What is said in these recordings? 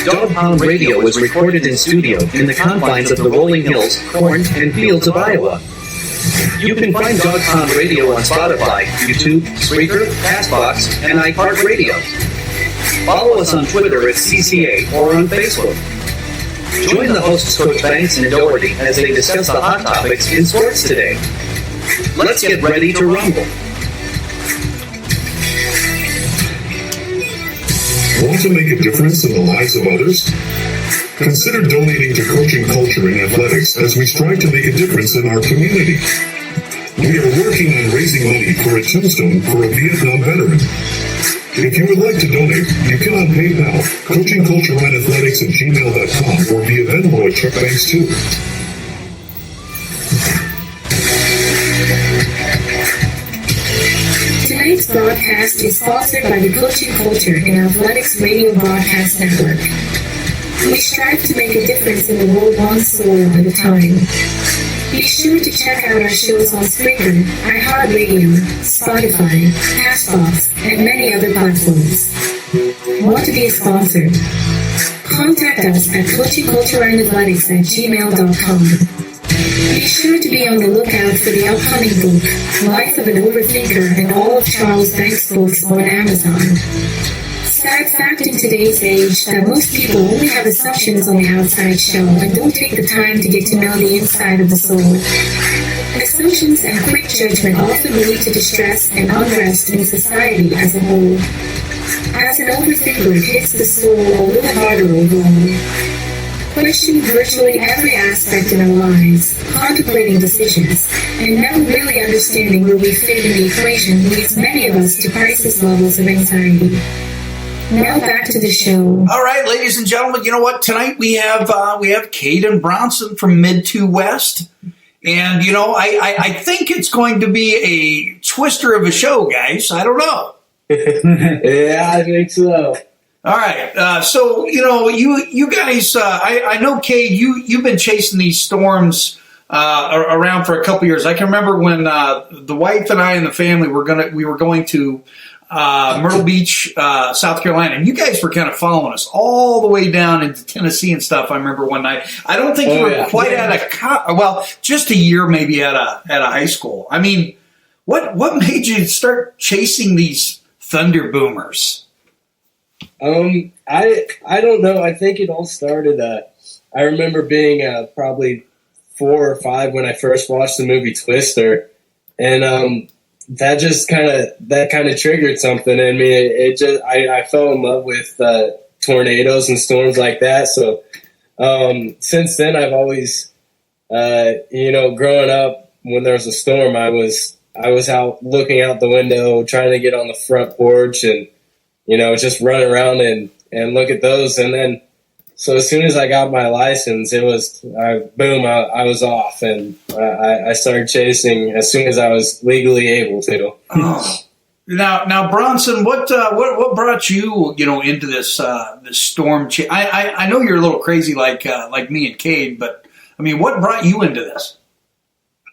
Dog Pound Radio was recorded in studio in the confines of the rolling hills, corn, and fields of Iowa. You can find Dog Pound Radio on Spotify, YouTube, Spreaker, Castbox, and iHeartRadio. Follow us on Twitter at CCA or on Facebook. Join the hosts Coach Banks and Doherty as they discuss the hot topics in sports today. Let's get ready to rumble. Want to make a difference in the lives of others? Consider donating to Coaching Culture in Athletics as we strive to make a difference in our community. We are working on raising money for a tombstone for a Vietnam veteran. If you would like to donate, you can on PayPal, coachingcultureathletics@gmail.com, or via Venmo at Chuck Banks too. Tonight's broadcast is sponsored by the Coaching Culture in Athletics Radio Broadcast Network. We strive to make a difference in the world one soul at a time. Be sure to check out our shows on Spreaker, iHeartRadio, Spotify, Castbox, and many other platforms. Want to be a sponsor? Contact us at coachingcultureathletics@gmail.com. Be sure to be on the lookout for the upcoming book, Life of an Overthinker, and all of Charles Banks' books on Amazon. Sad fact in today's age that most people only have assumptions on the outside shell and don't take the time to get to know the inside of the soul. Assumptions and quick judgment often lead to distress and unrest in society as a whole. As an overthinker, it hits the soul a little harder overall. Questioning virtually every aspect in our lives, contemplating decisions, and never really understanding where we fit in the equation leads many of us to crisis levels of anxiety. Now back to the show. All right, ladies and gentlemen, you know what? Tonight we have Caden Bronson from Mid2West. And, you know, I think it's going to be a twister of a show, guys. I don't know. Yeah, I think so. All right. So, you know, you guys, I know, Cade, you've been chasing these storms around for a couple years. I can remember when the wife and I and the family we were going to Myrtle Beach, South Carolina, and you guys were kind of following us all the way down into Tennessee and stuff. I remember one night. I don't think you were quite just a year maybe at a high school. I mean, what made you start chasing these thunder boomers? I don't know. I think it all started. I remember being probably 4 or 5 when I first watched the movie Twister, and that kind of triggered something in me. I fell in love with tornadoes and storms like that. So since then, I've always, growing up, when there was a storm, I was out looking out the window, trying to get on the front porch, and just run around and look at those. And then, so as soon as I got my license, it was boom, I was off, and I started chasing as soon as I was legally able to. Oh. Now, Bronson, what brought you into this storm? I know you're a little crazy like me and Cade, but I mean, what brought you into this?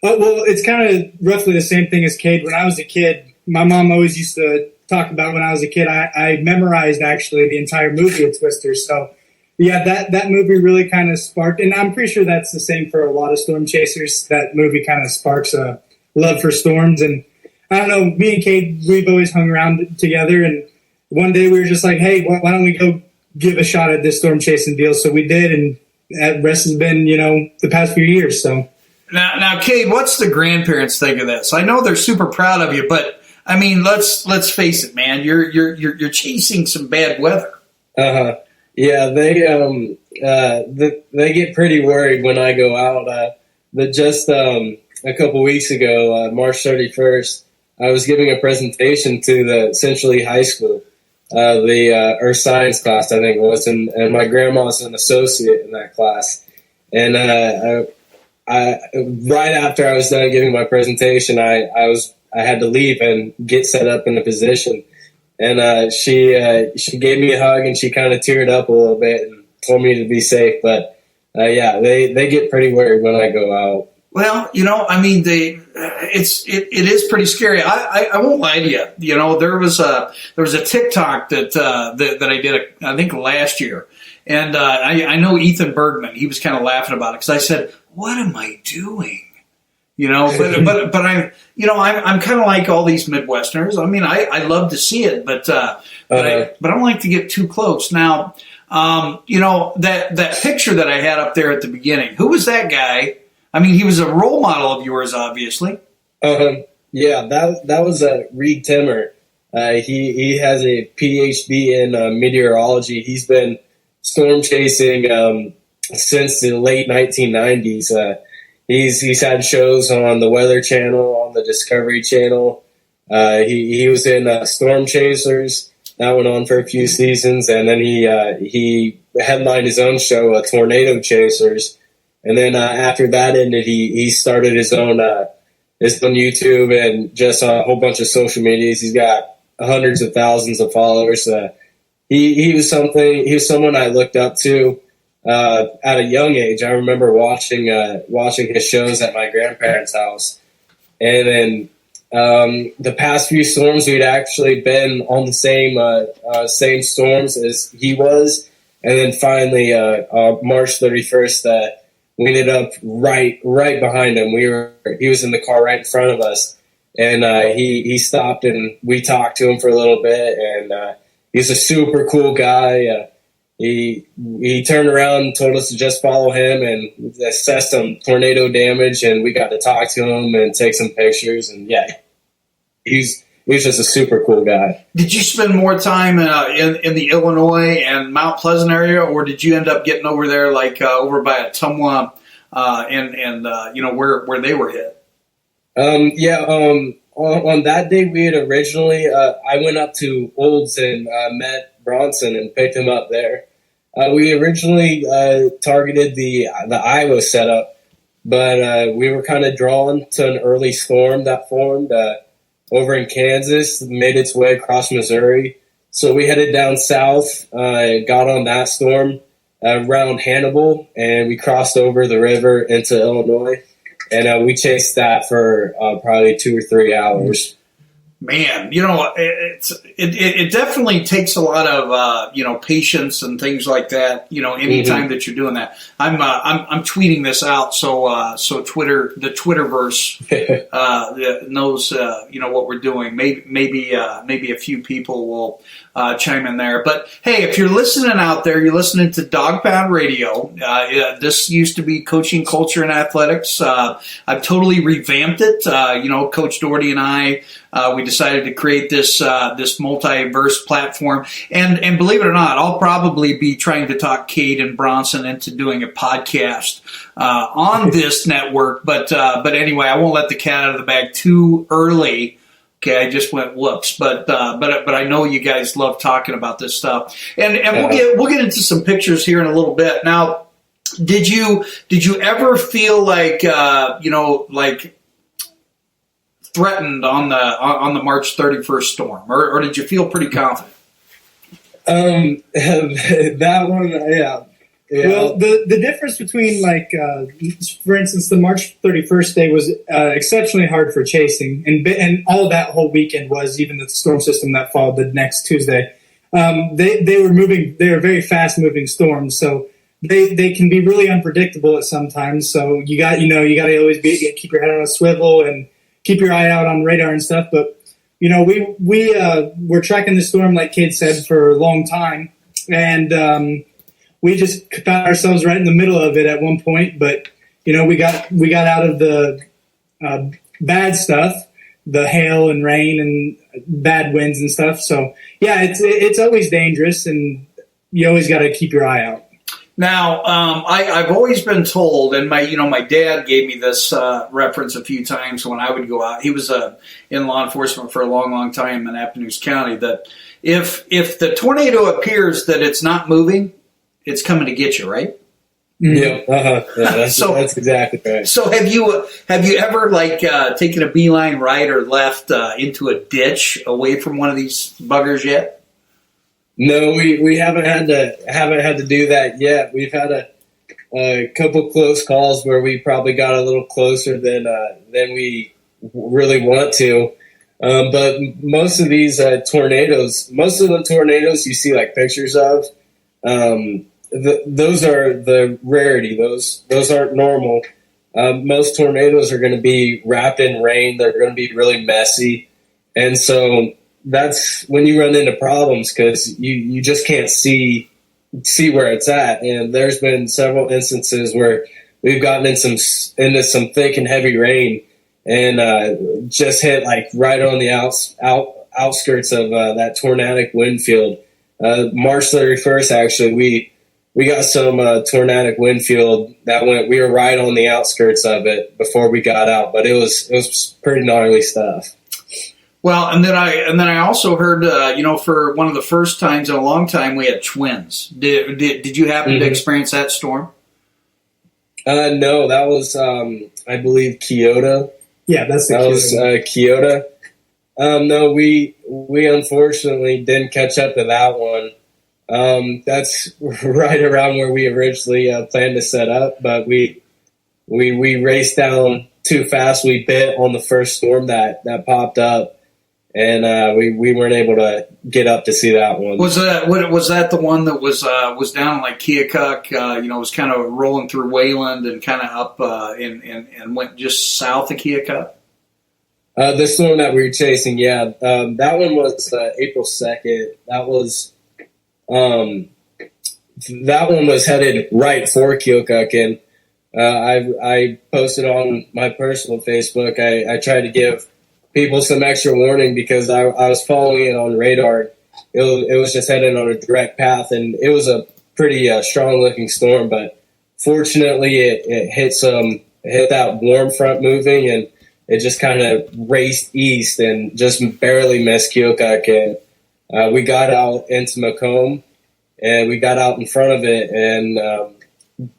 Well, it's kind of roughly the same thing as Cade. When I was a kid, my mom always used to talk about when I was a kid. I memorized actually the entire movie of Twister. So yeah, that movie really kind of sparked, and I'm pretty sure that's the same for a lot of storm chasers. That movie kind of sparks a love for storms. And I don't know, me and Cade, we've always hung around together, and one day we were just like, hey, why don't we go give a shot at this storm chasing deal? So we did, and that rest has been, the past few years. So now, Cade, what's the grandparents think of this? I know they're super proud of you, but I mean, let's face it, man. You're chasing some bad weather. Yeah, they get pretty worried when I go out. Just a couple weeks ago, March 31st, I was giving a presentation to the Central High School, the Earth Science class, I think it was, and my grandma's an associate in that class. And I right after I was done giving my presentation, I had to leave and get set up in a position. And she gave me a hug, and she kind of teared up a little bit and told me to be safe. But yeah, they get pretty worried when I go out. Well, I mean, it is pretty scary. I won't lie to you. There was a TikTok that I did I think last year, I know Ethan Bergman, he was kind of laughing about it because I said, what am I doing? You know, but I'm kind of like all these Midwesterners. I mean, I love to see it, but I don't like to get too close. Now, that picture that I had up there at the beginning, who was that guy? I mean, he was a role model of yours, obviously. Yeah, that was Reed Timmer. He has a PhD in meteorology. He's been storm chasing since the late 1990s. He's had shows on the Weather Channel, on the Discovery Channel. He was in Storm Chasers. That went on for a few seasons, and then he headlined his own show, Tornado Chasers. And then after that ended, he started his own YouTube and just a whole bunch of social medias. He's got hundreds of thousands of followers. He was someone I looked up to at a young age. I remember watching his shows at my grandparents' house, and then the past few storms we'd actually been on the same storms as he was, and then finally March 31st. We ended up right behind him. He was in the car right in front of us, and he stopped and we talked to him for a little bit. And he's a super cool guy. He turned around and told us to just follow him and assess some tornado damage, and we got to talk to him and take some pictures. And yeah, he's just a super cool guy. Did you spend more time in the Illinois and Mount Pleasant area, or did you end up getting over there, like over by Ottumwa, and where they were hit? On that day, we had originally I went up to Olds and met Bronson and picked him up there. We originally targeted the Iowa setup, but we were kind of drawn to an early storm that formed over in Kansas, made its way across Missouri. So we headed down south, got on that storm around Hannibal, and we crossed over the river into Illinois. And we chased that for probably 2 or 3 hours. Man, it definitely takes a lot of patience and things like that. Anytime that you're doing that, I'm tweeting this out so Twitter, the Twitterverse knows what we're doing. Maybe a few people will chime in there. But hey, if you're listening out there, you're listening to Dog Pound Radio. This used to be Coaching Culture and Athletics. I've totally revamped it. Coach Doherty and I. We decided to create this multiverse platform, and believe it or not, I'll probably be trying to talk Cade and Bronson into doing a podcast on this network. But anyway, I won't let the cat out of the bag too early. Okay, I just went whoops, but I know you guys love talking about this stuff, and we'll get into some pictures here in a little bit. Now, did you ever feel like threatened on the March 31st storm, or did you feel pretty confident? That one, yeah. Well, the difference between for instance, the March 31st day was exceptionally hard for chasing, and all that whole weekend was, even the storm system that followed the next Tuesday. They were moving. They were very fast moving storms, so they can be really unpredictable at sometimes. So you got to always keep your head on a swivel and keep your eye out on radar and stuff. But we were tracking the storm, like Cade said, for a long time, and we just found ourselves right in the middle of it at one point. But we got out of the bad stuff, the hail and rain and bad winds and stuff. So yeah, it's always dangerous, and you always got to keep your eye out. Now, I've always been told, and my dad gave me this reference a few times when I would go out. He was in law enforcement for a long, long time in Appanoose County. That if the tornado appears that it's not moving, it's coming to get you, right? Yeah, that's exactly right. So have you ever taken a beeline right or left into a ditch away from one of these buggers yet? No, we haven't had to do that yet. We've had a couple close calls where we probably got a little closer than we really want to. But most of these tornadoes, most of the tornadoes you see like pictures of, those are the rarity. Those aren't normal. Most tornadoes are going to be wrapped in rain. They're going to be really messy. And so that's when you run into problems because you just can't see where it's at. And there's been several instances where we've gotten into some thick and heavy rain and just hit like right on the outskirts of that tornadic wind field. March 31st, actually, we got some tornadic wind field that we were right on the outskirts of it before we got out, but it was pretty gnarly stuff. Well, and then I also heard, for one of the first times in a long time, we had twins. Did you happen to experience that storm? No, that was, I believe, Kyoto. Yeah, that was Kyoto. No, we unfortunately didn't catch up to that one. That's right around where we originally planned to set up, but we raced down too fast. We bit on the first storm that popped up, and we weren't able to get up to see that one. Was that the one that was down like Keokuk? Was kind of rolling through Wayland and kind of up and went just south of Keokuk. The storm that we were chasing, yeah, that one was April 2nd. That one was headed right for Keokuk, and I posted on my personal Facebook. I tried to give people some extra warning because I was following it on radar. It was just headed on a direct path, and it was a pretty strong looking storm. But fortunately, it hit that warm front moving, and it just kind of raced east and just barely missed Keokuk. And we got out into Macomb, and we got out in front of it and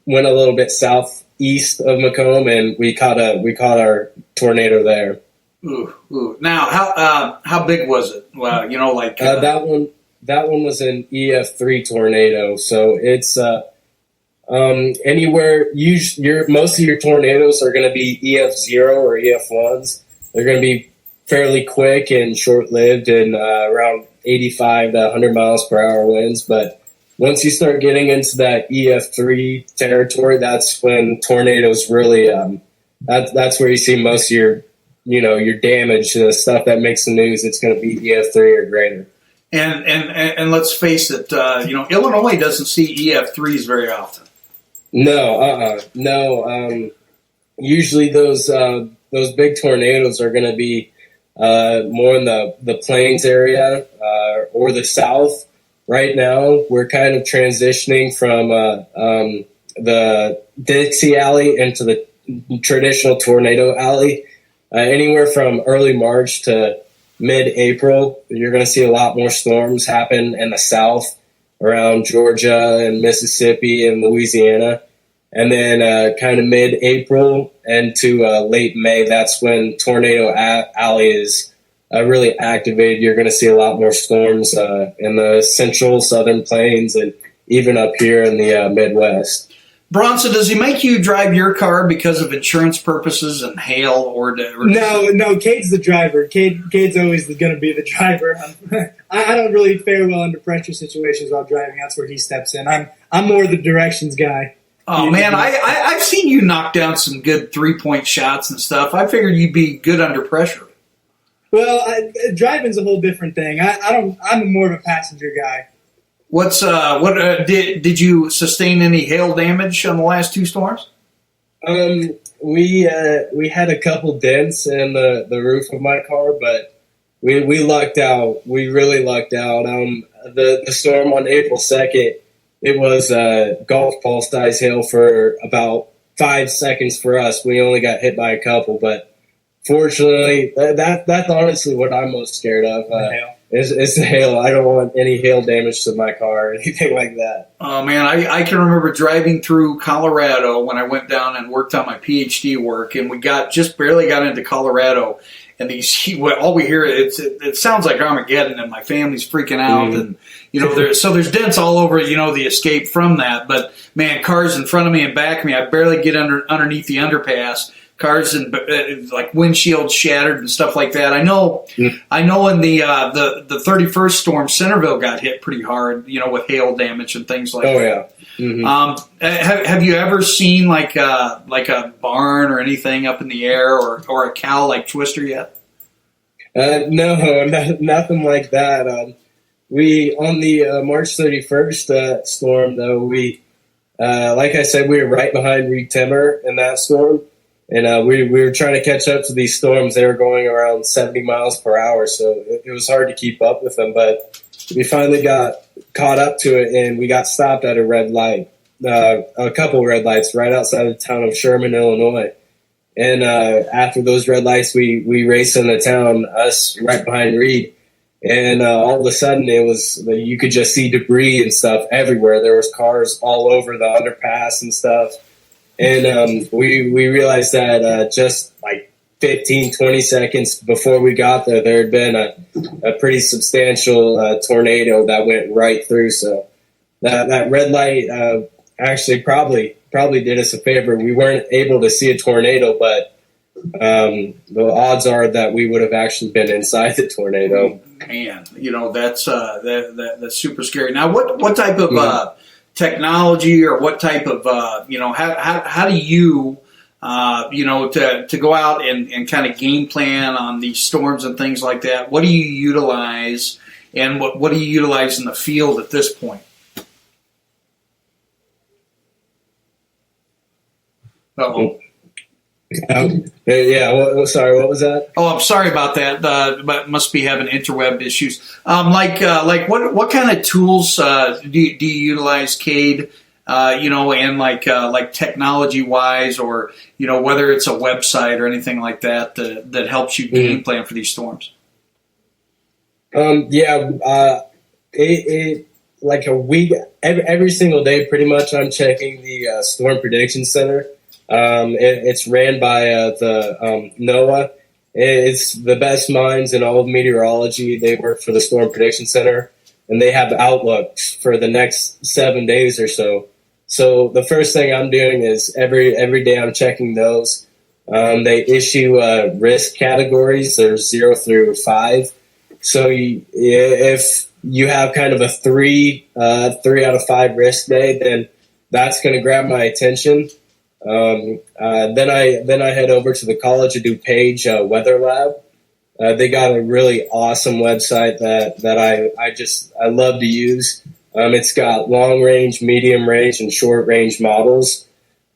went a little bit southeast of Macomb, and we caught our tornado there. Ooh. Now, how big was it? Well, that one was an EF3 tornado, so it's anywhere. Most of your tornadoes are going to be EF0 or EF1s. They're going to be fairly quick and short-lived, and around 85 to 100 miles per hour winds. But once you start getting into that EF3 territory, that's when tornadoes really. That's where you see most of your damage, the stuff that makes the news. It's going to be EF3 or greater. And let's face it, Illinois doesn't see EF3s very often. No. Usually those big tornadoes are going to be more in the plains area or the south. Right now, we're kind of transitioning from the Dixie Alley into the traditional tornado alley. Anywhere from early March to mid-April, you're going to see a lot more storms happen in the south around Georgia and Mississippi and Louisiana. And then kind of mid-April into late May, that's when Tornado Alley is really activated. You're going to see a lot more storms in the central southern plains and even up here in the Midwest. Bronson, does he make you drive your car because of insurance purposes and hail or No, Cade's the driver. Cade's always going to be the driver. I don't really fare well under pressure situations while driving. That's where he steps in. I'm more the directions guy. Oh, man, I've seen you knock down some good three-point shots and stuff. I figured you'd be good under pressure. Well, driving's a whole different thing. I'm more of a passenger guy. Did you sustain any hail damage on the last two storms? We had a couple dents in the roof of my car, but we lucked out. We really lucked out. The storm on April 2nd, it was golf ball size hail for about 5 seconds for us. We only got hit by a couple, but fortunately, that's honestly what I'm most scared of. It's the hail. I don't want any hail damage to my car or anything like that. Oh, man, I can remember driving through Colorado when I went down and worked on my PhD work, and we just barely got into Colorado, and all we hear, it sounds like Armageddon, and my family's freaking out, and there's dents all over, the escape from that, but man, cars in front of me and back of me, I barely get underneath the underpass cars and like windshields shattered and stuff like that. I know in the 31st storm, Centerville got hit pretty hard, with hail damage and things like that. Yeah. Mm-hmm. Have you ever seen like a barn or anything up in the air or a cow like Twister yet? No, nothing like that. We on the March 31st storm though, we like I said, we were right behind Reed Timmer in that storm, and we were trying to catch up to these storms. They were going around 70 miles per hour, so it was hard to keep up with them. But we finally got caught up to it, and we got stopped at a red light, a couple red lights right outside of the town of Sherman, Illinois. And after those red lights, we raced into town, us right behind Reed. And all of a sudden, it was you could just see debris and stuff everywhere. There was cars all over the underpass and stuff. And we realized that just like 15, 20 seconds before we got there, there had been a pretty substantial tornado that went right through. So that red light actually probably did us a favor. We weren't able to see a tornado, but the odds are that we would have actually been inside the tornado. Man, that's super scary. Now, what type of technology or what type of how do you to go out and kind of game plan on these storms and things like that? What do you utilize, and what do you utilize in the field at this point? Uh-oh. Yeah. Sorry. What was that? Oh, I'm sorry about that. But must be having interweb issues. Like what kind of tools do you utilize, Cade? And like technology wise, or whether it's a website or anything like that that helps you game plan for these storms. It like a week every single day, pretty much. I'm checking the Storm Prediction Center. It's ran by the NOAA. It's the best minds in all of meteorology. They work for the Storm Prediction Center, and they have outlooks for the next 7 days or so. So the first thing I'm doing is every day I'm checking those. They issue risk categories. There's 0 through 5. So if you have kind of a 3 out of 5 risk day, then that's going to grab my attention. Then I head over to the College of DuPage Weather Lab. They got a really awesome website that I love to use. It's got long range, medium range, and short range models.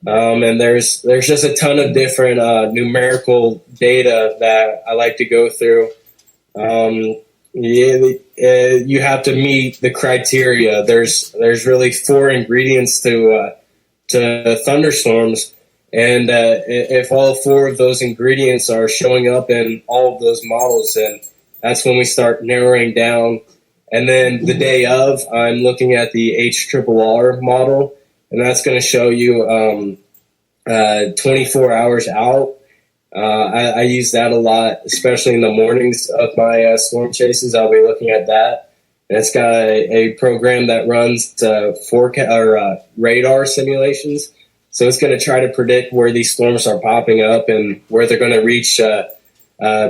And there's just a ton of different numerical data that I like to go through. You have to meet the criteria. There's really 4 ingredients to thunderstorms, and if all 4 of those ingredients are showing up in all of those models, then that's when we start narrowing down. And then the day of, I'm looking at the HRRR model, and that's going to show you 24 hours out. I use that a lot, especially in the mornings of my storm chases. I'll be looking at that. And it's got a program that runs radar simulations. So it's going to try to predict where these storms are popping up and where they're going to reach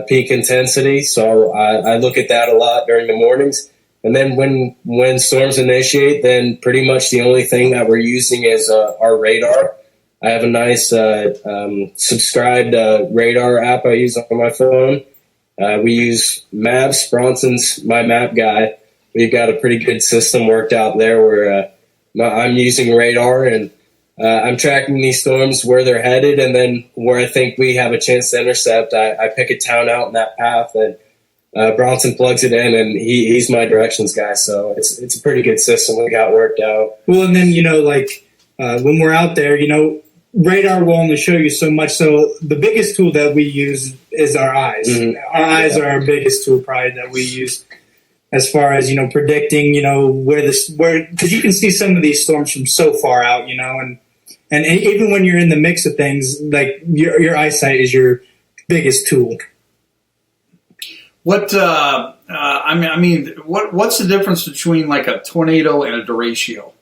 peak intensity. So I look at that a lot during the mornings. And then when storms initiate, then pretty much the only thing that we're using is our radar. I have a nice subscribed radar app I use on my phone. We use Maps. Bronson's my map guy. We've got a pretty good system worked out there where I'm using radar, and I'm tracking these storms where they're headed, and then where I think we have a chance to intercept, I pick a town out in that path, and Bronson plugs it in, and he's my directions guy. So it's a pretty good system we got worked out. Well, and then, when we're out there, radar will only show you so much. So the biggest tool that we use is our eyes. Mm-hmm. Our eyes are our biggest tool probably that we use as far as, predicting, because you can see some of these storms from so far out, and even when you're in the mix of things, like your eyesight is your biggest tool. What's the difference between like a tornado and a derecho?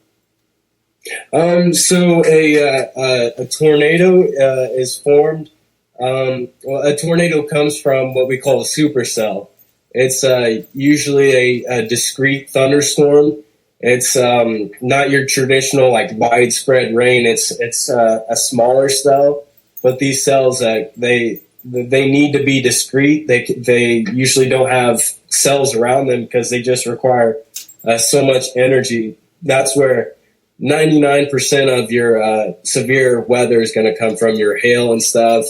So a tornado is formed Well, a tornado comes from what we call a supercell. It's usually a discrete thunderstorm. It's not your traditional like widespread rain. It's a smaller cell, but these cells they need to be discrete. They usually don't have cells around them because they just require so much energy. That's where 99% of your severe weather is going to come from. Your hail and stuff.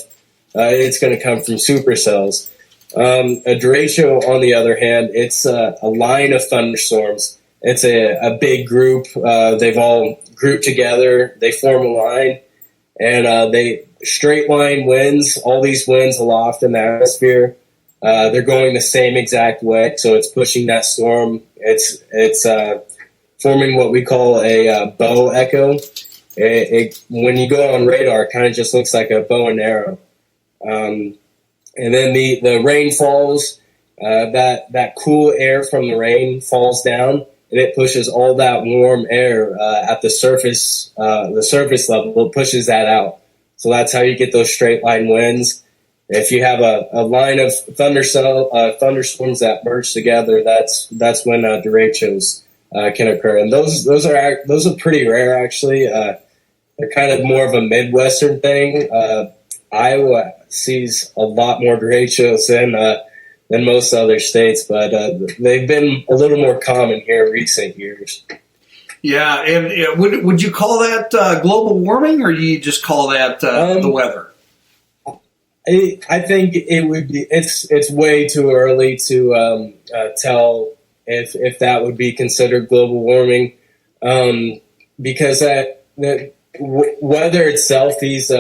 It's going to come from supercells. A derecho, on the other hand, it's a line of thunderstorms. It's a big group. They've all grouped together. They form a line, and they straight line winds. All these winds aloft in the atmosphere. They're going the same exact way, so it's pushing that storm. It's forming what we call a bow echo. When you go on radar, it kind of just looks like a bow and arrow. And then the rain falls. That cool air from the rain falls down, and it pushes all that warm air at the surface level. It pushes that out. So that's how you get those straight line winds. If you have a line of thunderstorms that merge together, that's when derechos can occur, and those are pretty rare actually. They're kind of more of a Midwestern thing. Iowa sees a lot more derechos than most other states, but they've been a little more common here in recent years. Yeah, and would you call that global warming, or do you just call that the weather? I think it would be. It's way too early to tell if that would be considered global warming, because the weather itself, these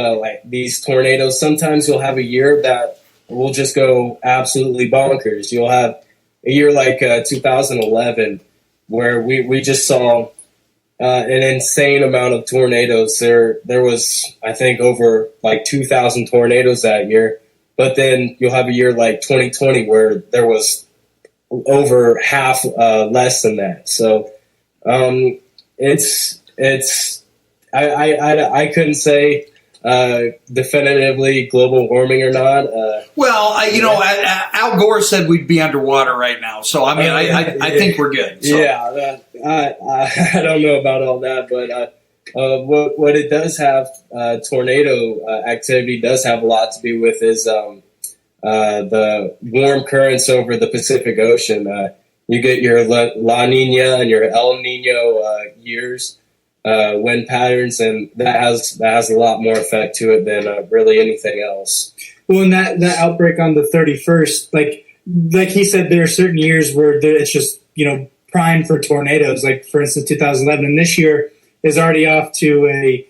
tornadoes, sometimes you'll have a year that will just go absolutely bonkers. You'll have a year like 2011 where we just saw an insane amount of tornadoes. There was, I think, over like 2,000 tornadoes that year. But then you'll have a year like 2020 where there was over half less than that. So I couldn't say definitively global warming or not. Al Gore said we'd be underwater right now, so I mean, I think we're good. So. Yeah, I don't know about all that, but what it does have, tornado activity does have a lot to do with is the warm currents over the Pacific Ocean. You get your La Nina and your El Nino years. Wind patterns, and that has a lot more effect to it than really anything else. Well, and that outbreak on the 31st, like he said, there are certain years where it's just prime for tornadoes. Like for instance, 2011, and this year is already off to a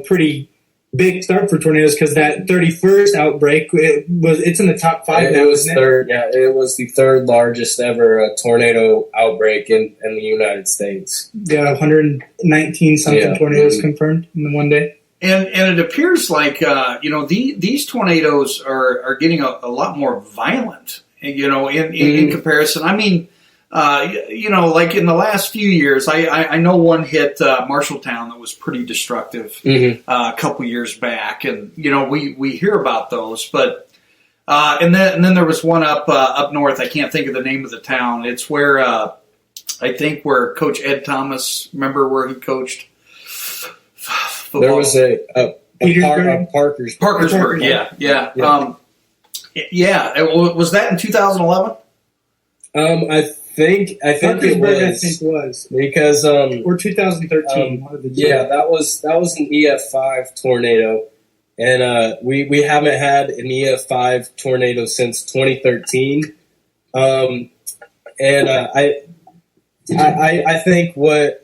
pretty big start for tornadoes because that 31st outbreak it's in the top 5 now. It was third. Yeah, it was the third largest ever tornado outbreak in the United States. Yeah, 119 something tornadoes confirmed in one day. And it appears like these tornadoes are getting a lot more violent. In comparison. I mean, like in the last few years, I know one hit Marshalltown that was pretty destructive a couple years back, and we hear about those, but and then there was one up north. I can't think of the name of the town. It's where I think where Coach Ed Thomas. Remember where he coached football? There was Parkersburg. Yeah. Was that in 2011? I think it was because or 2013. One of the two. Yeah, that was an EF5 tornado, and we haven't had an EF5 tornado since 2013. And I think what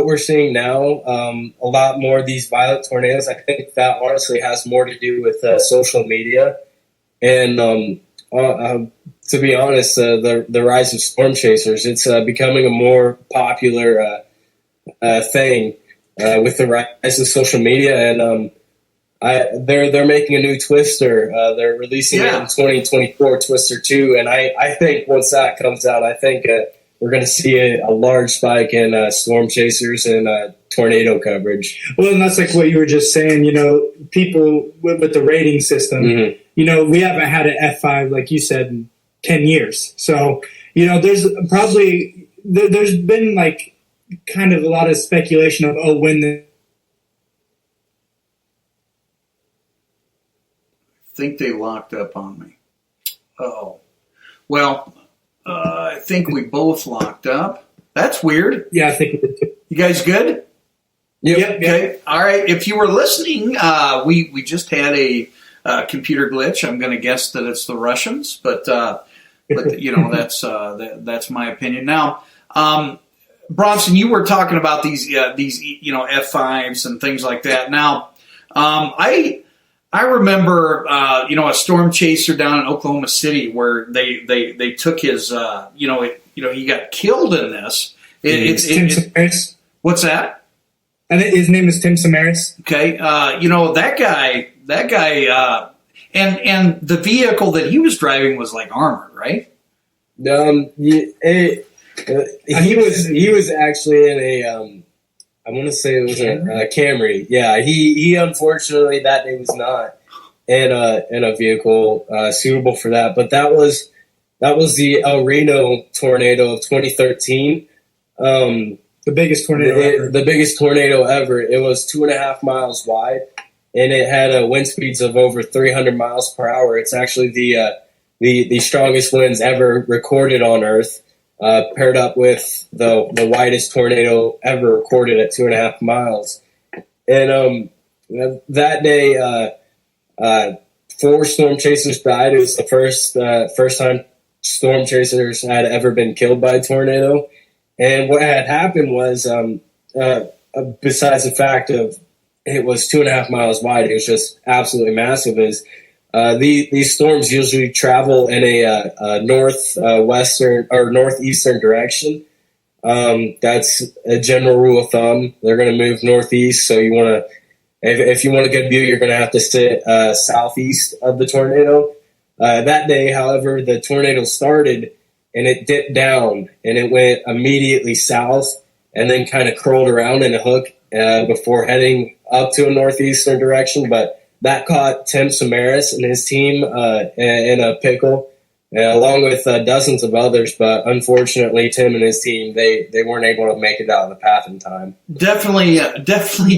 we're seeing now, a lot more of these violent tornadoes. I think that honestly has more to do with social media, and to be honest, the rise of storm chasers. It's becoming a more popular thing with the rise of social media, and they're making a new Twister. They're releasing it in 2024, Twister 2, and I think once that comes out, I think we're going to see a large spike in storm chasers and tornado coverage. Well, and that's like what you were just saying, people with the rating system, we haven't had an F5, like you said, in 10 years. So, there's been like kind of a lot of speculation of, when the. I think they locked up on me. Oh, well, I think we both locked up. That's weird. Yeah, I think it did too. You guys good? Yep. Okay. All right. If you were listening, we just had a computer glitch. I'm going to guess that it's the Russians, but that's my opinion. Now, Bronson, you were talking about these F5s and things like that. Now, I remember a storm chaser down in Oklahoma City where they took his he got killed in this. Tim Samaras. What's that? I think his name is Tim Samaras. Okay, that guy, and the vehicle that he was driving was like armored, right? He was actually in a I want to say it was a Camry. Yeah, he unfortunately that day was not in a vehicle suitable for that. But that was the El Reno tornado of 2013. The biggest tornado ever. The biggest tornado ever. It was 2.5 miles wide, and it had wind speeds of over 300 miles per hour. It's actually the strongest winds ever recorded on Earth. Paired up with the widest tornado ever recorded at 2.5 miles. And that day, 4 storm chasers died. It was the first time storm chasers had ever been killed by a tornado. And what had happened was, besides the fact of it was 2.5 miles wide, it was just absolutely massive, is these storms usually travel in a northwestern or northeastern direction. That's a general rule of thumb. They're going to move northeast, so you want to, if you want a good view, you're going to have to sit southeast of the tornado. That day, however, the tornado started and it dipped down and it went immediately south and then kind of curled around in a hook before heading up to a northeastern direction, but that caught Tim Samaras and his team in a pickle, along with dozens of others. But unfortunately, Tim and his team, they weren't able to make it out of the path in time. Definitely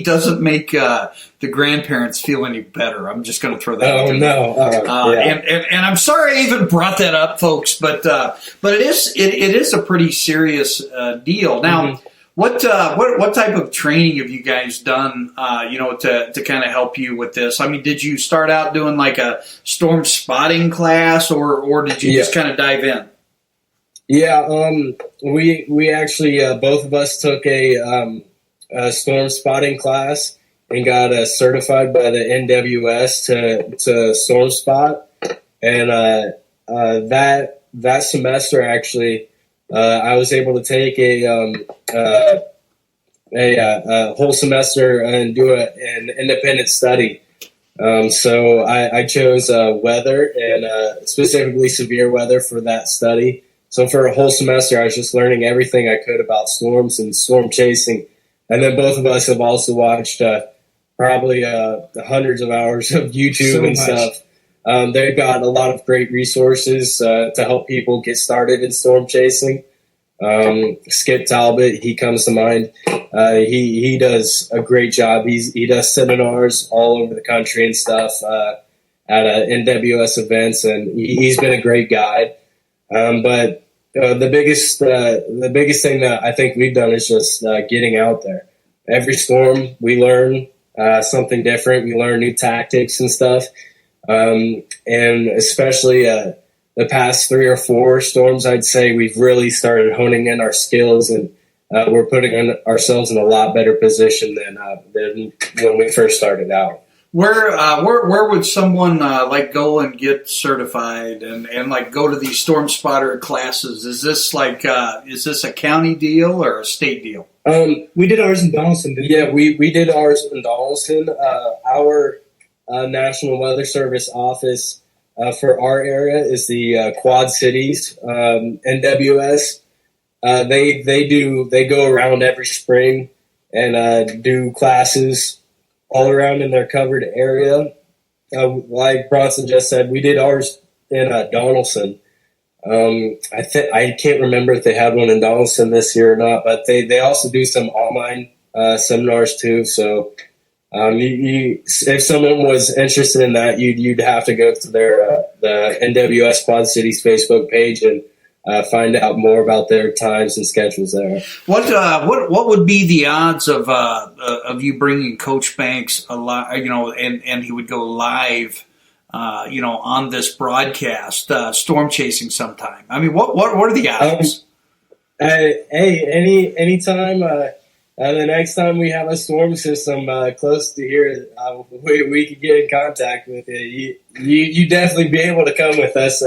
doesn't make the grandparents feel any better. I'm just going to throw that out there. Oh, no. Yeah. And I'm sorry I even brought that up, folks, but it is a pretty serious deal. Now, what type of training have you guys done, to kind of help you with this? I mean, did you start out doing like a storm spotting class, or did you just kind of dive in? Yeah, we actually both of us took a storm spotting class and got certified by the NWS to storm spot, and that semester actually. I was able to take a whole semester and do an independent study. So I chose weather and specifically severe weather for that study. So for a whole semester, I was just learning everything I could about storms and storm chasing. And then both of us have also watched probably hundreds of hours of YouTube and stuff. They've got a lot of great resources to help people get started in storm chasing. Skip Talbot, he comes to mind. He does a great job. He does seminars all over the country and stuff at NWS events, and he's been a great guide. But the biggest thing that I think we've done is just getting out there. Every storm, we learn something different. We learn new tactics and stuff. And especially the past 3 or 4 storms, I'd say we've really started honing in our skills, and we're putting ourselves in a lot better position than when we first started out. Where would someone go and get certified and like go to these storm spotter classes? Is this a county deal or a state deal? We did ours in Donaldson, didn't we? Yeah, we did ours in Donaldson. Our National Weather Service office for our area is the Quad Cities NWS. They go around every spring and do classes all around in their covered area. Like Bronson just said, we did ours in Donaldson. I can't remember if they had one in Donaldson this year or not, but they also do some online seminars too. So if someone was interested in that, you'd have to go to their the NWS Quad Cities Facebook page and find out more about their times and schedules there. What would be the odds of you bringing Coach Banks and he would go live, on this broadcast, storm chasing sometime? I mean, what are the odds? Anytime. The next time we have a storm system close to here, we could get in contact with you. You definitely be able to come with us.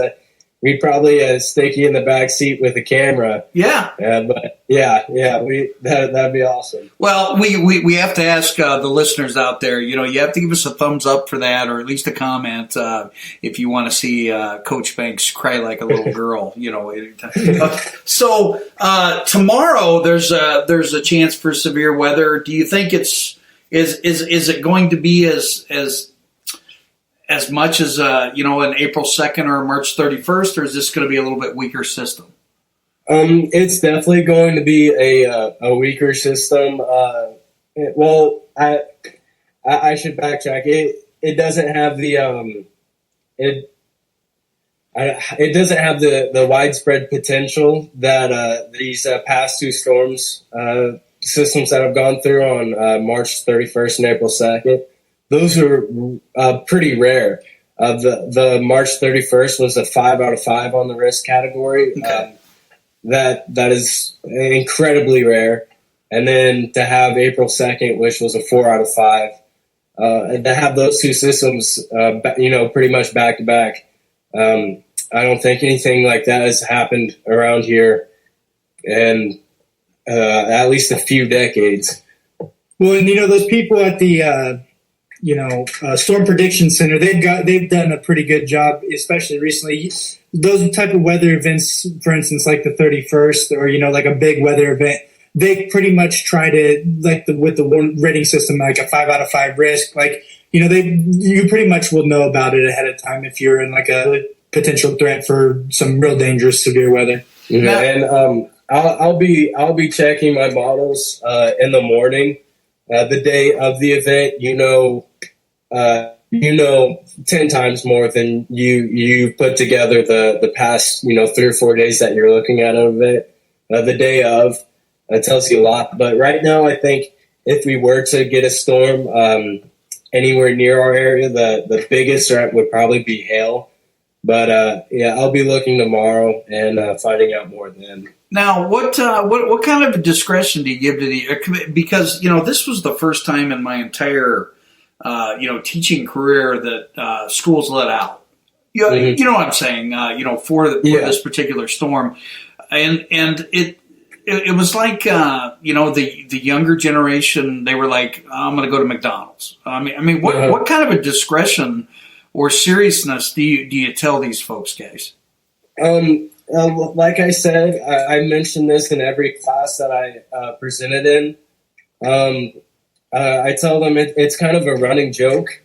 We'd probably stick you in the back seat with a camera. Yeah. That'd be awesome. Well, we have to ask the listeners out there, you have to give us a thumbs up for that, or at least a comment if you want to see Coach Banks cry like a little girl, So tomorrow there's a chance for severe weather. Do you think is it going to be as much as an April 2nd or March 31st, or is this going to be a little bit weaker system? It's definitely going to be a weaker system. I should backtrack. It doesn't have the it doesn't have the widespread potential that these past two storms systems that have gone through on March 31st and April 2nd. Those are pretty rare. The March 31st was a 5 out of 5 on the risk category. Okay. That is incredibly rare. And then to have April 2nd, which was a 4 out of 5, and to have those two systems, pretty much back to back. I don't think anything like that has happened around here in at least a few decades. Well, and those people at the Storm Prediction Center, they've done a pretty good job, especially recently. Those type of weather events, for instance, like the 31st, or like a big weather event, they pretty much try to, with the rating system, like a 5 out of 5 risk. You pretty much will know about it ahead of time if you're in like a potential threat for some real dangerous severe weather. Yeah, and I'll be checking my models in the morning, the day of the event. 10 times more than you put together the past 3 or 4 days that you're looking at of it. The day of tells you a lot. But right now, I think if we were to get a storm anywhere near our area, the biggest threat would probably be hail. But I'll be looking tomorrow and finding out more then. Now, what kind of discretion do you give to because this was the first time in my entire teaching career that schools let out. You know what I'm saying? For this particular storm, and it was like the younger generation, they were like, I'm going to go to McDonald's. What kind of a discretion or seriousness do you tell these folks, guys? Like I said, I mentioned this in every class that I presented in. I tell them it's kind of a running joke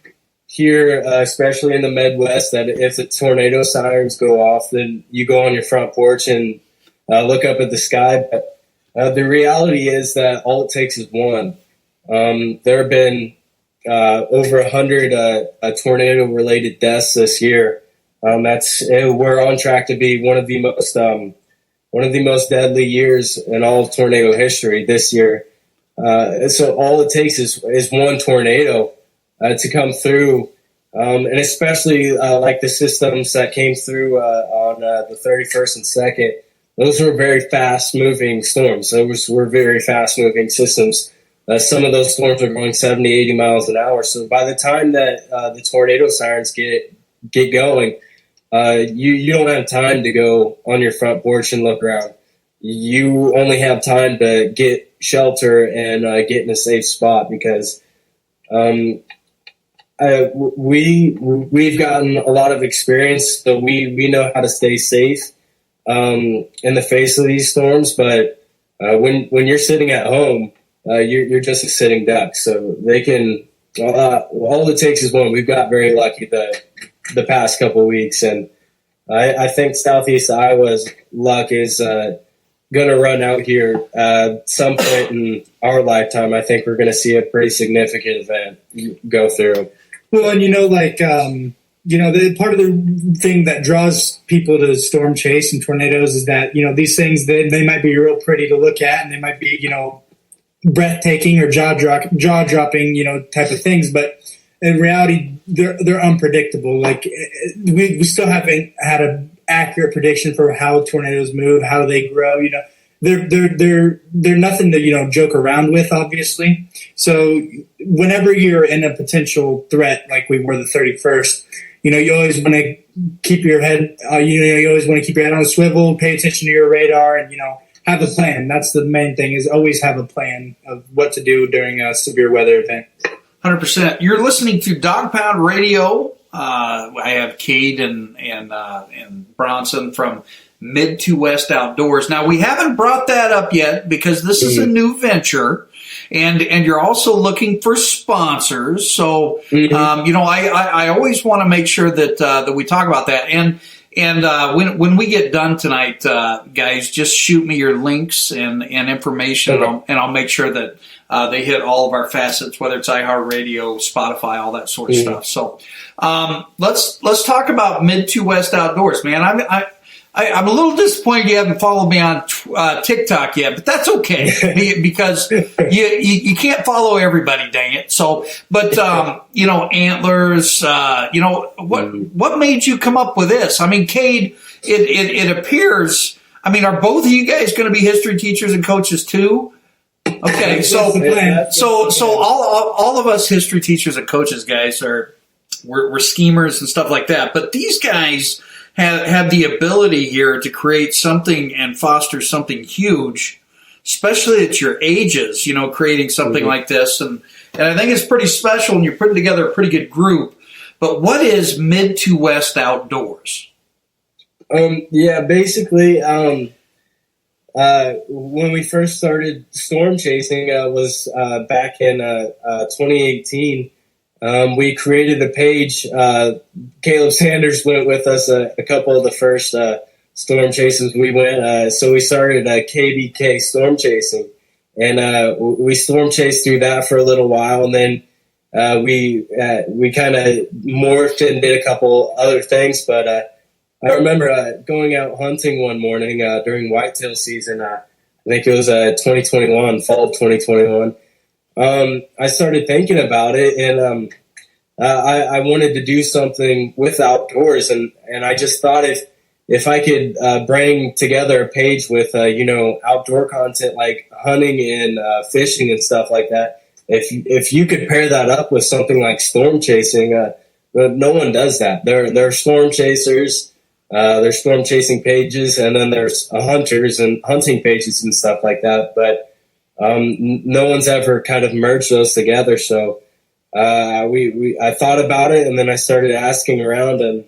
here, especially in the Mid2West, that if the tornado sirens go off, then you go on your front porch and look up at the sky. But the reality is that all it takes is one. There have been over 100 tornado-related deaths this year. We're on track to be one of the most deadly years in all of tornado history this year. So all it takes is one tornado to come through, and especially like the systems that came through on the 31st and 2nd. Those were very fast-moving storms. Those were very fast-moving systems. Some of those storms are going 70, 80 miles an hour. So by the time that the tornado sirens get going, you don't have time to go on your front porch and look around. You only have time to get shelter and get in a safe spot, because we've gotten a lot of experience, so we know how to stay safe in the face of these storms. But when you're sitting at home you're just a sitting duck. So they can. All it takes is one. We've got very lucky the past couple of weeks, and I think Southeast Iowa's luck is going to run out here some point in our lifetime. I think we're going to see a pretty significant event go through. Well, and the part of the thing that draws people to storm chase and tornadoes is that, these things, they might be real pretty to look at, and they might be, breathtaking or jaw-dropping, type of things. But in reality, they're unpredictable. Like, we still haven't had an accurate prediction for how tornadoes move, how they grow. They're nothing to joke around with, obviously. So whenever you're in a potential threat, like we were the 31st, you always want to keep your head. You always want to keep your head on a swivel, pay attention to your radar, and have a plan. That's the main thing: is always have a plan of what to do during a severe weather event. 100%. You're listening to Dog Pound Radio. I have Cade and Bronson from Mid2West Outdoors. Now, we haven't brought that up yet because this is a new venture, and you're also looking for sponsors. So, I always want to make sure that we talk about that. And when we get done tonight, guys, just shoot me your links and information, and I'll make sure that they hit all of our facets, whether it's iHeartRadio, Spotify, all that sort of stuff. So let's talk about Mid2West Outdoors, man. I'm a little disappointed you haven't followed me on TikTok yet, but that's okay because you can't follow everybody, dang it. So, but Antlers, what made you come up with this? I mean, Cade, it appears. I mean, are both of you guys going to be history teachers and coaches too? Okay, so all of us history teachers and coaches, guys, we're schemers and stuff like that. But these guys have the ability here to create something and foster something huge, especially at your ages, creating something like this. And I think it's pretty special, and you're putting together a pretty good group. But what is Mid2West Outdoors? Basically, when we first started storm chasing was back in 2018. We created the page. Caleb Sanders went with us a couple of the first storm chases we went. So we started KBK Storm Chasing, and we storm chased through that for a little while, and then we kind of morphed and did a couple other things. But I remember going out hunting one morning during whitetail season. I think it was 2021, fall of 2021. I started thinking about it, and I wanted to do something with outdoors, and I just thought if I could bring together a page with outdoor content like hunting and fishing and stuff like that, if you could pair that up with something like storm chasing, no one does that. There are storm chasers, there's storm chasing pages, and then there's hunters and hunting pages and stuff like that, but no one's ever kind of merged those together. So I thought about it, and then I started asking around, and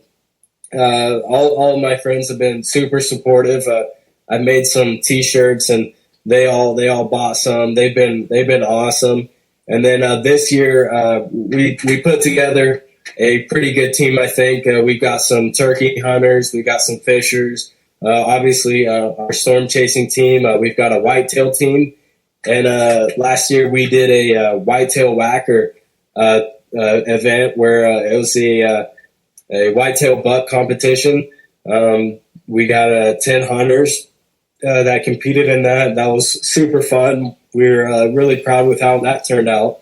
all of my friends have been super supportive. I made some T-shirts, and they all bought some. They've been awesome. And then this year we put together a pretty good team. I think we've got some turkey hunters, we've got some fishers. Obviously, our storm chasing team. We've got a whitetail team. And last year we did a whitetail whacker event where it was a whitetail buck competition. We got 10 hunters that competed in that. That was super fun. We were really proud with how that turned out.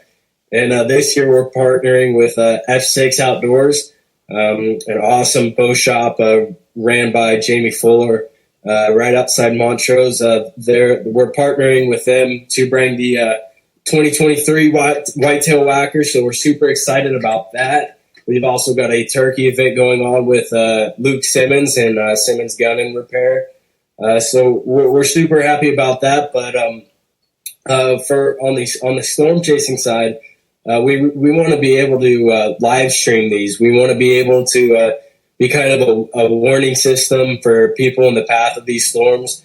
And this year we're partnering with F6 Outdoors, an awesome bow shop ran by Jamie Fuller. Right outside Montrose. We're partnering with them to bring the 2023 whitetail whacker, so we're super excited about that. We've also got a turkey event going on with Luke Simmons and Simmons Gun and Repair. So we're super happy about that. But on the storm chasing side, we want to be able to live stream these. We want to be able to be kind of a warning system for people in the path of these storms.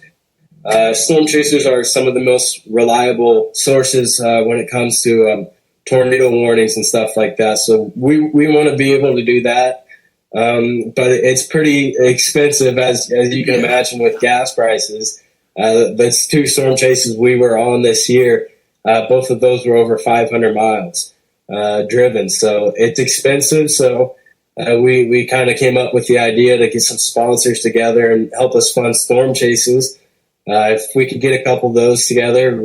Storm chasers are some of the most reliable sources when it comes to tornado warnings and stuff like that. So we want to be able to do that. But it's pretty expensive, as you can imagine, with gas prices. That's 2 storm chases we were on this year. Both of those were over 500 miles driven. So it's expensive. So we kind of came up with the idea to get some sponsors together and help us fund storm chases. If we could get a couple of those together,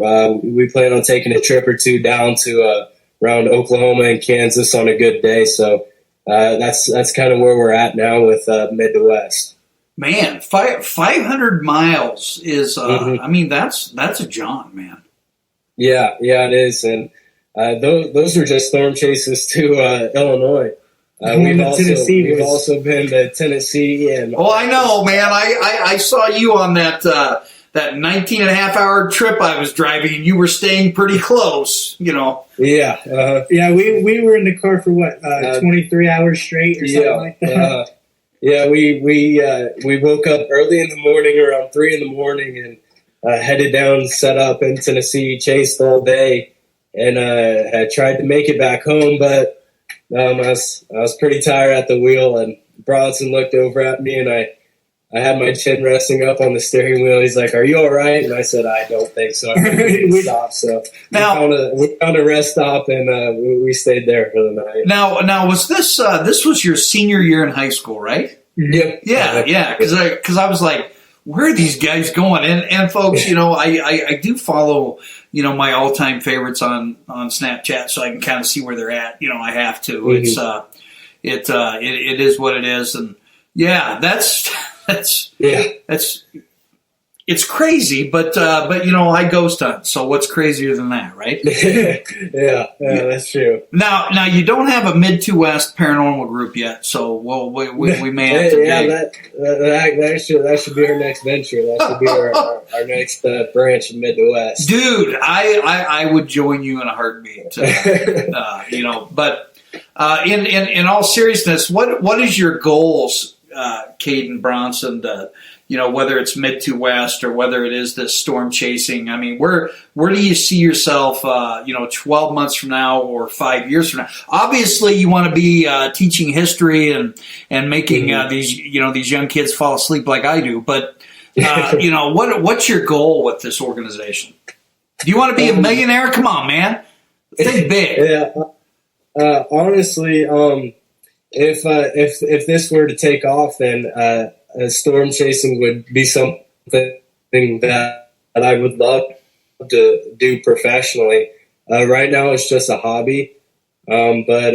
we plan on taking a trip or 2 down to around Oklahoma and Kansas on a good day. So that's kind of where we're at now with Mid2West. Man, 500 miles is, I mean, that's a jaunt, man. Yeah, it is. And those are just storm chases to Illinois. We've also been to Tennessee. And I know, man. I saw you on that 19 and a half hour trip I was driving, and you were staying pretty close, you know. Yeah. We were in the car for 23 hours straight or something like that. We woke up early in the morning, around 3 in the morning, and headed down, set up in Tennessee, chased all day, and had tried to make it back home, but I was pretty tired at the wheel, and Bronson looked over at me, and I had my chin resting up on the steering wheel. He's like, "Are you all right?" And I said, "I don't think so." We stopped. So we found a rest stop, and we stayed there for the night. Now was this was your senior year in high school, right? Yep. Yeah. Because I was like, where are these guys going? And folks, you know, I do follow, you know, my all time favorites on Snapchat, so I can kind of see where they're at. You know, I have to. Mm-hmm. It is what it is, and yeah, that's it's crazy, but you know, I ghost hunt, so what's crazier than that, right? yeah, that's true. Now you don't have a Mid2West paranormal group yet, so we may have to. That should be our next venture. That should be our next branch of Mid2West. Dude, I would join you in a heartbeat. You know, but in all seriousness, what is your goals, Caden Bronson, you know, whether it's Mid2West or whether it is this storm chasing? I mean, where do you see yourself, you know, 12 months from now or 5 years from now? Obviously, you want to be teaching history and making these young kids fall asleep like I do. But you know, what's your goal with this organization? Do you want to be a millionaire? Come on, man, think big. Yeah, honestly, if this were to take off, then storm chasing would be something that I would love to do professionally. Right now, it's just a hobby, but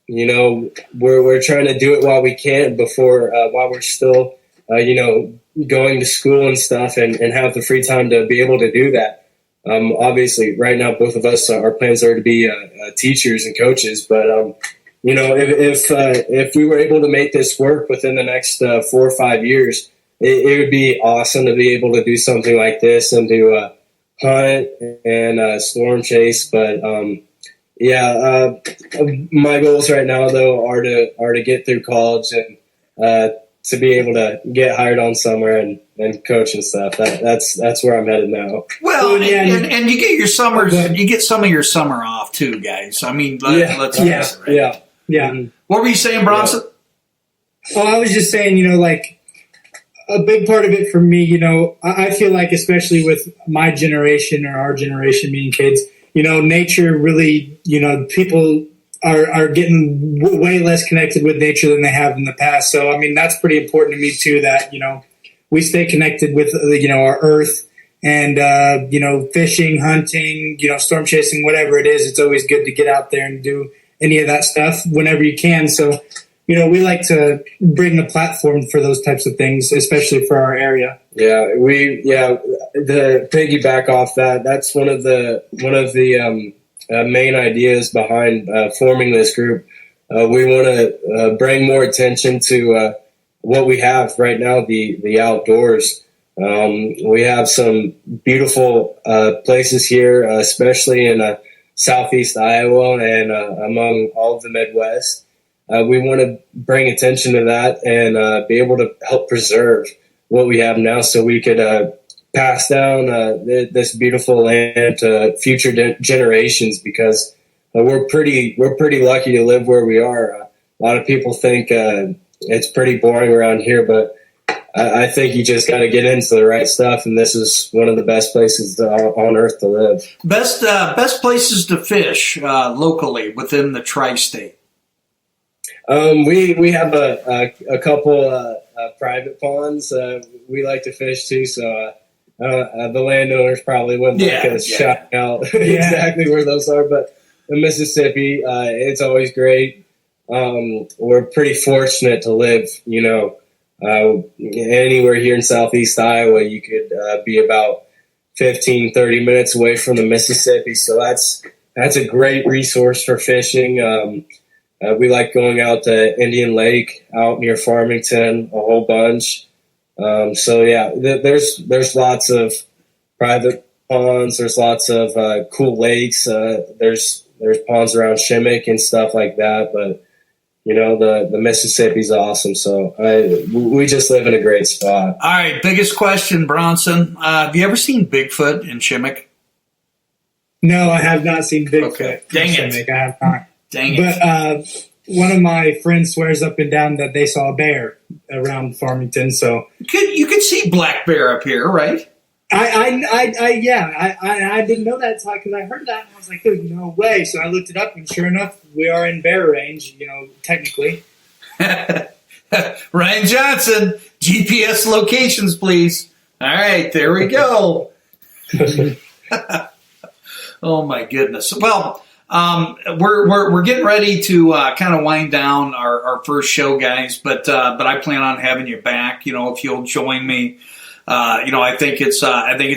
you know, we're trying to do it while we can, while we're still you know, going to school and stuff, and have the free time to be able to do that. Obviously, right now, both of us, our plans are to be teachers and coaches, but you know, if we were able to make this work within the next 4 or 5 years, it would be awesome to be able to do something like this and to hunt and storm chase. But my goals right now though are to get through college and to be able to get hired on somewhere and coach and stuff. That's where I'm headed now. Well, and you get your summers, you get some of your summer off too, guys. I mean, let's face it, right? Yeah. What were you saying, Bronson? Oh, I was just saying, you know, like a big part of it for me, you know, I feel like, especially with my generation or our generation being kids, you know, nature really, you know, people are getting way less connected with nature than they have in the past. So, I mean, that's pretty important to me too, that, you know, we stay connected with, you know, our earth and, you know, fishing, hunting, you know, storm chasing, whatever it is. It's always good to get out there and do any of that stuff whenever you can. So, you know, we like to bring a platform for those types of things, especially for our area. The piggyback off that's one of the main ideas behind forming this group. We want to bring more attention to what we have right now, the outdoors. We have some beautiful places here, especially in Southeast Iowa and among all of the Midwest. We want to bring attention to that and be able to help preserve what we have now, so we could pass down this beautiful land to future generations, because we're pretty lucky to live where we are. A lot of people think it's pretty boring around here, but I think you just got to get into the right stuff, and this is one of the best places on earth to live. Best places to fish locally within the tri-state. We have a couple private ponds we like to fish too, so the landowners probably wouldn't like us shouting out exactly where those are, but the Mississippi, it's always great. We're pretty fortunate to live, anywhere here in southeast Iowa. You could be about 15, 30 minutes away from the Mississippi, so that's a great resource for fishing. We like going out to Indian Lake out near Farmington a whole bunch. There's lots of private ponds. There's lots of cool lakes. There's ponds around Shimmick and stuff like that. But the Mississippi's awesome. So we just live in a great spot. All right, biggest question, Bronson. Have you ever seen Bigfoot in Shimmick? No, I have not seen Bigfoot. Okay. Dang it. Shimmick. I have not. Dang it. But one of my friends swears up and down that they saw a bear around Farmington. So you could see black bear up here, right? I didn't know that because I heard that and I was like, "There's no way." So I looked it up, and sure enough, we are in bear range. Technically. Ryan Johnson, GPS locations, please. All right, there we go. Oh my goodness. Well. We're getting ready to kind of wind down our first show, guys. But I plan on having you back. If you'll join me, I think it's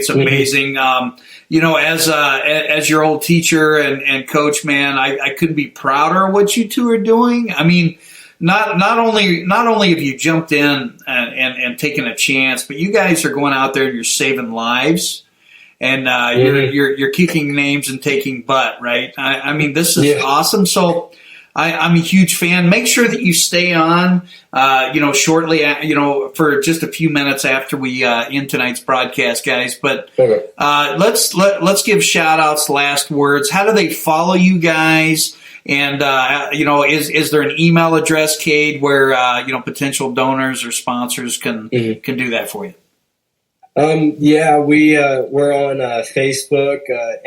amazing. As your old teacher and coach, man, I couldn't be prouder of what you two are doing. I mean, not only have you jumped in and taken a chance, but you guys are going out there and you're saving lives. And you're kicking names and taking butt, right? I mean, this is awesome. So I'm a huge fan. Make sure that you stay on, shortly, for just a few minutes after we end tonight's broadcast, guys. But let's give shout outs, last words. How do they follow you guys? And is there an email address, Cade, where potential donors or sponsors can do that for you? We're on Facebook,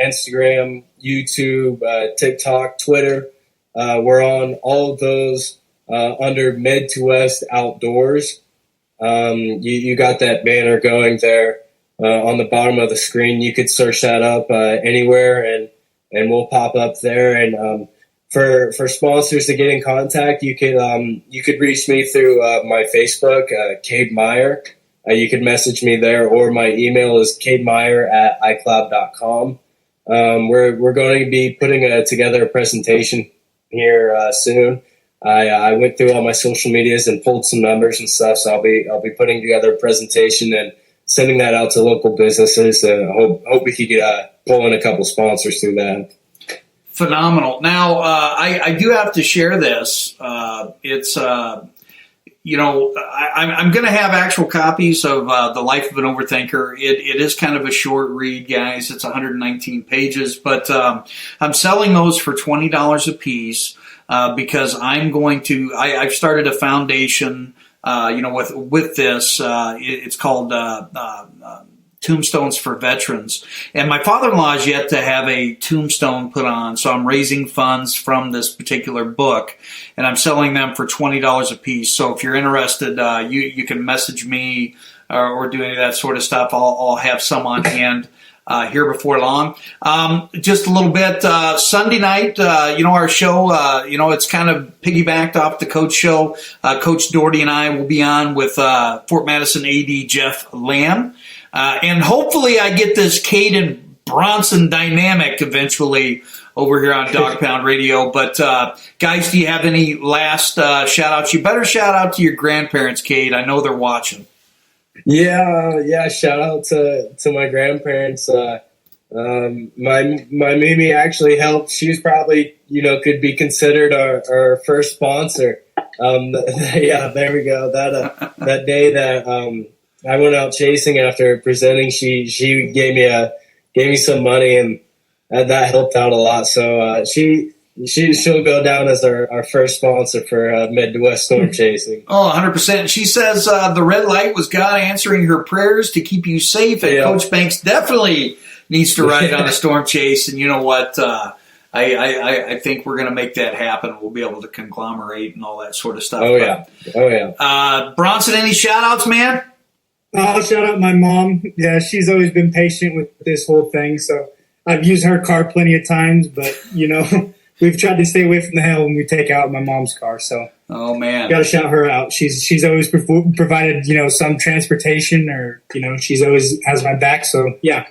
Instagram, YouTube, TikTok, Twitter. We're on all of those under Mid2West Outdoors. You got that banner going there on the bottom of the screen. You could search that up anywhere, and we'll pop up there. And for sponsors to get in contact, you could reach me through my Facebook, Cade Meyer. You can message me there, or my email is cademeyer@icloud.com. We're going to be putting together a presentation here soon. I went through all my social medias and pulled some numbers and stuff, so I'll be putting together a presentation and sending that out to local businesses. And hope we could pull in a couple sponsors through that. Phenomenal. Now, I do have to share this. I'm going to have actual copies of The Life of an Overthinker. It is kind of a short read, guys. It's 119 pages, but I'm selling those for $20 a piece because I've started a foundation, with this. It's called Tombstones for Veterans. And my father-in-law is yet to have a tombstone put on, so I'm raising funds from this particular book, and I'm selling them for $20 a piece. So if you're interested, you can message me or do any of that sort of stuff. I'll have some on hand here before long. Just a little bit, Sunday night, our show, it's kind of piggybacked off the coach show. Coach Doherty and I will be on with Fort Madison AD Jeff Lamb. And hopefully I get this Cade and Bronson dynamic eventually over here on Dog Pound Radio. But, guys, do you have any last shout-outs? You better shout out to your grandparents, Cade. I know they're watching. Yeah, shout out to my grandparents. My Mimi actually helped. She was probably, could be considered our first sponsor. Yeah, there we go. That day that I went out chasing after presenting. She gave me some money, and that helped out a lot. So she'll go down as our first sponsor for Mid2West storm chasing. Oh, 100%. She says the red light was God answering her prayers to keep you safe, and Coach Banks definitely needs to ride on a storm chase. And you know what? I think we're going to make that happen. We'll be able to conglomerate and all that sort of stuff. Oh, yeah. Bronson, any shout-outs, man? I'll shout out my mom. Yeah, she's always been patient with this whole thing. So I've used her car plenty of times, but, we've tried to stay away from the hail when we take out my mom's car. So, oh man, got to shout her out. She's always provided some transportation, or she's always has my back. So yeah,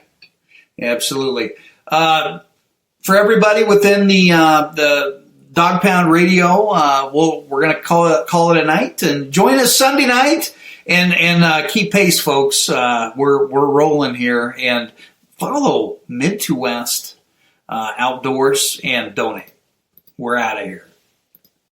absolutely. For everybody within the Dog Pound Radio, we're going to call it a night, and join us Sunday night and keep pace, folks. We're rolling here, and follow Mid2West Outdoors and donate. We're out of here.